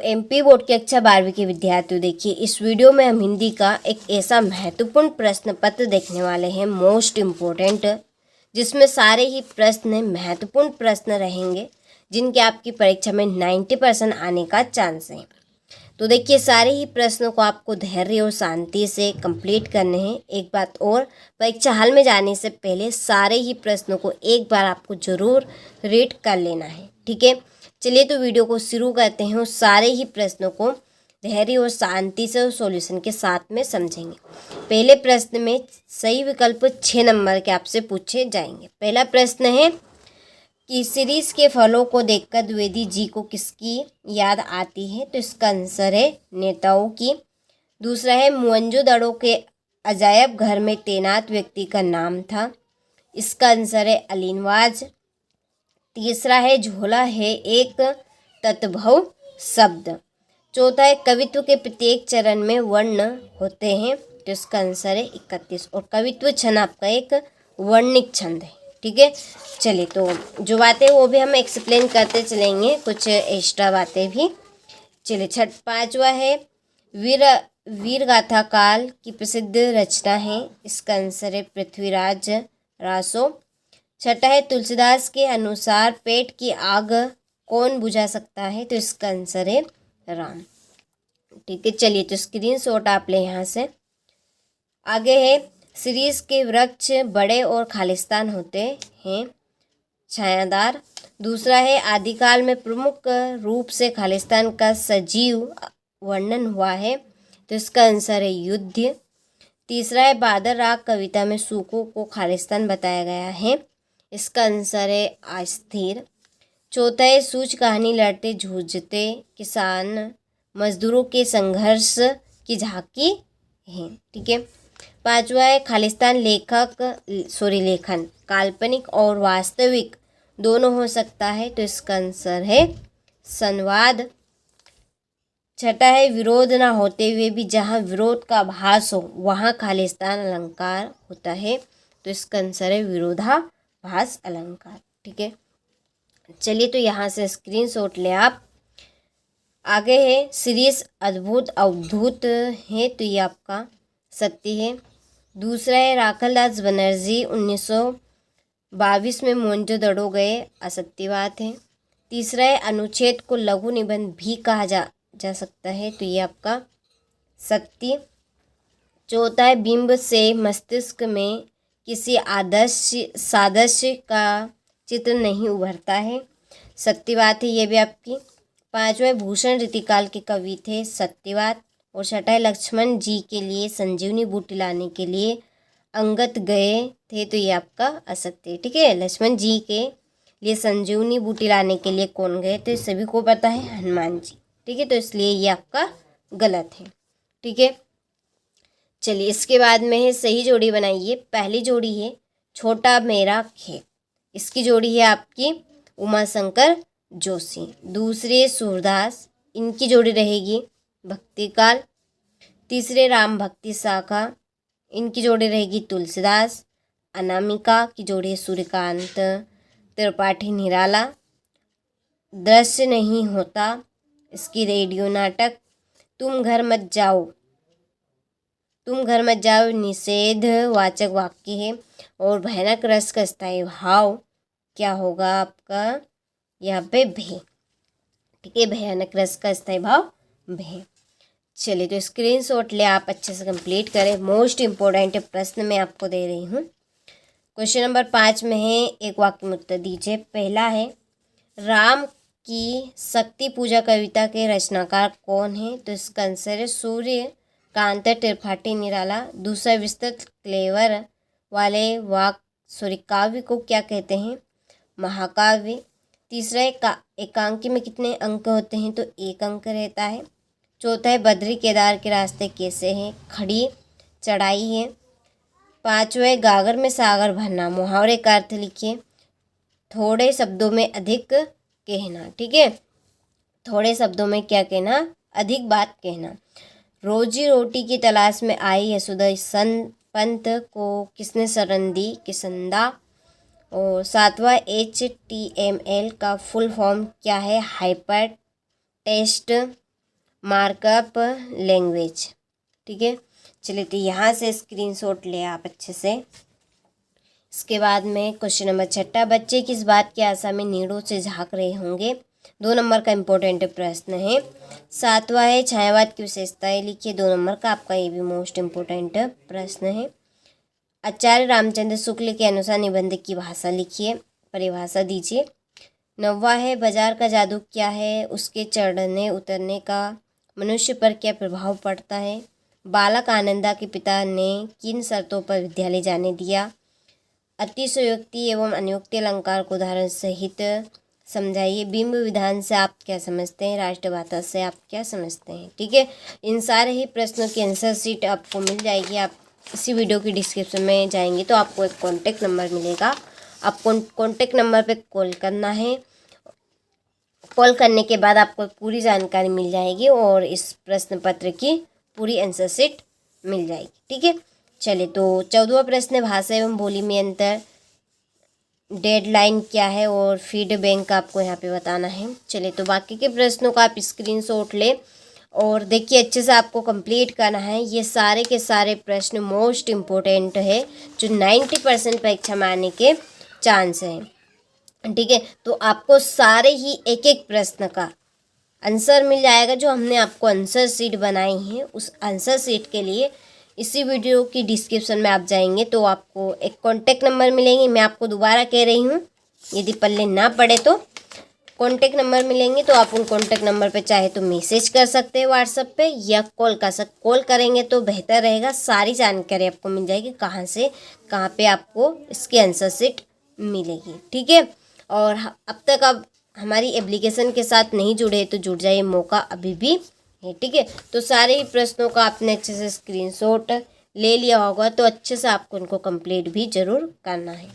MP board के कक्षा 12वीं के विद्यार्थियों, देखिए इस वीडियो में हम हिंदी का एक ऐसा महत्वपूर्ण प्रश्न पत्र देखने वाले हैं, मोस्ट इम्पोर्टेंट, जिसमें सारे ही प्रश्न महत्वपूर्ण प्रश्न रहेंगे जिनके आपकी परीक्षा में 90% आने का चांस है। तो देखिए सारे ही प्रश्नों को आपको धैर्य और शांति से कंप्लीट करने हैं। एक बात और, परीक्षा हॉल में जाने से पहले सारे ही प्रश्नों को एक बार आपको ज़रूर रीड कर लेना है, ठीक है। चलिए तो वीडियो को शुरू करते हैं और सारे ही प्रश्नों को धैर्य और शांति से सॉल्यूशन के साथ में समझेंगे। पहले प्रश्न में सही विकल्प 6 नंबर के आपसे पूछे जाएंगे। पहला प्रश्न है कि सीरीज के फलों को देखकर द्विवेदी जी को किसकी याद आती है? तो इसका आंसर है नेताओं की। दूसरा है मोहनजोदड़ो के अजायब घर में तैनात व्यक्ति का नाम था। इसका आंसर है अलीनवाज। तीसरा है झोला है एक तत्भव शब्द। चौथा है कवित्व के प्रत्येक चरण में वर्ण होते हैं। तो इसका आंसर है 31। और कवित्व छंद आपका एक वर्णिक छंद है, ठीक है। चलिए तो जो बातें वो भी हम एक्सप्लेन करते चलेंगे, कुछ एक्स्ट्रा बातें भी। चलिए पांचवा है वीर गाथा काल की प्रसिद्ध रचना है। इसका आंसर है पृथ्वीराज रासो। छठा है तुलसीदास के अनुसार पेट की आग कौन बुझा सकता है? तो इसका आंसर है राम, ठीक है। चलिए तो स्क्रीनशॉट आप ले यहाँ से। आगे है सीरीज के वृक्ष बड़े और खालिस्तान होते हैं, छायादार। दूसरा है आदिकाल में प्रमुख रूप से खालिस्तान का सजीव वर्णन हुआ है। तो इसका आंसर है युद्ध। तीसरा है बादल राग कविता में सूखों को खालिस्तान बताया गया है। इसका आंसर है अस्थिर। चौथा है सूझ कहानी लड़ते जूझते किसान मजदूरों के संघर्ष की झांकी है, ठीक है। पांचवा है खालिस्तान लेखन काल्पनिक और वास्तविक दोनों हो सकता है। तो इसका आंसर है संवाद। छठा है विरोध ना होते हुए भी जहाँ विरोध का भास हो वहाँ खालिस्तान अलंकार होता है। तो इसका आंसर है विरोधाभास अलंकार, ठीक है। चलिए तो यहाँ से स्क्रीनशॉट ले आप। आगे है सीरीज अद्भुत अवधूत है, तो ये आपका सत्य है। दूसरा है राखलदास बनर्जी 1922 में मोहनजोदड़ो गए, असत्य बात है। तीसरा है अनुच्छेद को लघु निबंध भी कहा जा सकता है, तो ये आपका सत्य। चौथा है बिंब से मस्तिष्क में किसी सादृश्य का चित्र नहीं उभरता है, सत्य बात है, ये भी आपकी। पांचवा भूषण रीतिकाल के कवि थे, सत्य बात। और छठा है लक्ष्मण जी के लिए संजीवनी बूटी लाने के लिए अंगद गए थे, तो ये आपका असत्य, ठीक है। लक्ष्मण जी के लिए संजीवनी बूटी लाने के लिए कौन गए थे? सभी को पता है हनुमान जी, ठीक है। तो इसलिए ये आपका गलत है, ठीक है। चलिए इसके बाद में है सही जोड़ी बनाइए। पहली जोड़ी है छोटा मेरा खेत, इसकी जोड़ी है आपकी उमाशंकर जोशी। दूसरी सूरदास, इनकी जोड़ी रहेगी भक्तिकाल। तीसरे राम भक्ति शाखा, इनकी जोड़ी रहेगी तुलसीदास। अनामिका की जोड़ी है सूर्यकांत त्रिपाठी निराला। दृश्य नहीं होता, इसकी रेडियो नाटक। तुम घर मत जाओ निषेध वाचक वाक्य है। और भयानक रस का स्थायी भाव क्या होगा आपका यहाँ पे? भय, ठीक है। भयानक रस का स्थायी भाव भय। चलिए तो स्क्रीनशॉट ले आप अच्छे से कंप्लीट करें। मोस्ट इम्पोर्टेंट प्रश्न मैं आपको दे रही हूँ। क्वेश्चन नंबर 5 में है, एक वाक्य में उत्तर दीजिए। पहला है राम की शक्ति पूजा कविता के रचनाकार कौन है? तो इसका आंसर है सूर्यकांत त्रिपाठी निराला। दूसरा विस्तृत क्लेवर वाले काव्य को क्या कहते हैं? महाकाव्य। तीसरा एकांकी में कितने अंक होते हैं? तो 1 अंक रहता है। चौथा है बद्री केदार के रास्ते कैसे हैं? खड़ी चढ़ाई है। पांचवा गागर में सागर भरना, मुहावरे का अर्थ लिखिए। थोड़े शब्दों में अधिक कहना, ठीक है। थोड़े शब्दों में क्या कहना? अधिक बात कहना। रोजी रोटी की तलाश में आई यशोदा पंत को किसने शरण दी? किसंदा। और 7वां HTML का फुल फॉर्म क्या है? Hyper text markup language. ठीक है, चलिए तो यहाँ से स्क्रीनशॉट ले आप अच्छे से। इसके बाद में क्वेश्चन नंबर 6, बच्चे किस बात की आशा में नीड़ों से झांक रहे होंगे। 2 नंबर का इम्पोर्टेंट प्रश्न है। 7वां है छायावाद की विशेषताएं लिखिए। 2 नंबर का आपका ये भी मोस्ट इम्पोर्टेंट प्रश्न है। आचार्य रामचंद्र शुक्ल के अनुसार निबंध की भाषा लिखिए, परिभाषा दीजिए। 9वां है बाजार का जादू क्या है, उसके चढ़ने उतरने का मनुष्य पर क्या प्रभाव पड़ता है। बालक आनंदा के पिता ने किन शर्तों पर विद्यालय जाने दिया। अतिशयोक्ति एवं अनुक्ति अलंकार को उदाहरण सहित समझाइए। बिंब विधान से आप क्या समझते हैं, राष्ट्रभाषा से आप क्या समझते हैं। ठीक है, इन सारे ही प्रश्नों की आंसर शीट आपको मिल जाएगी। आप इसी वीडियो की डिस्क्रिप्शन में जाएंगे तो आपको एक कॉन्टेक्ट नंबर मिलेगा। आपको कॉन्टेक्ट नंबर पे कॉल करना है। कॉल करने के बाद आपको पूरी जानकारी मिल जाएगी और इस प्रश्न पत्र की पूरी आंसर शीट मिल जाएगी। ठीक है, चलिए तो 14वां प्रश्न है भाषा एवं बोली में अंतर, डेडलाइन क्या है और फीडबैक आपको यहाँ पे बताना है। चलिए तो बाकी के प्रश्नों का आप स्क्रीनशॉट ले और देखिए अच्छे से आपको कंप्लीट करना है। ये सारे के सारे प्रश्न मोस्ट इम्पोर्टेंट है जो 90% परीक्षा में आने के चांस हैं। ठीक है, तो आपको सारे ही एक एक प्रश्न का आंसर मिल जाएगा। जो हमने आपको आंसर शीट बनाई है उस आंसर शीट के लिए इसी वीडियो की डिस्क्रिप्शन में आप जाएंगे तो आपको एक कॉन्टेक्ट नंबर मिलेंगे। मैं आपको दोबारा कह रही हूँ, यदि पल्ले ना पड़े तो कॉन्टेक्ट नंबर मिलेंगे तो आप उन कॉन्टेक्ट नंबर पे चाहे तो मैसेज कर सकते हैं व्हाट्सएप पे या कॉल करेंगे तो बेहतर रहेगा। सारी जानकारी आपको मिल जाएगी कहाँ से कहाँ पे आपको इसकी आंसर शीट मिलेगी। ठीक है, और अब तक आप हमारी एप्लीकेशन के साथ नहीं जुड़े तो जुड़ जाइए, मौका अभी भी है। ठीक है, तो सारे ही प्रश्नों का आपने अच्छे से स्क्रीनशॉट ले लिया होगा तो अच्छे से आपको उनको कंप्लीट भी ज़रूर करना है।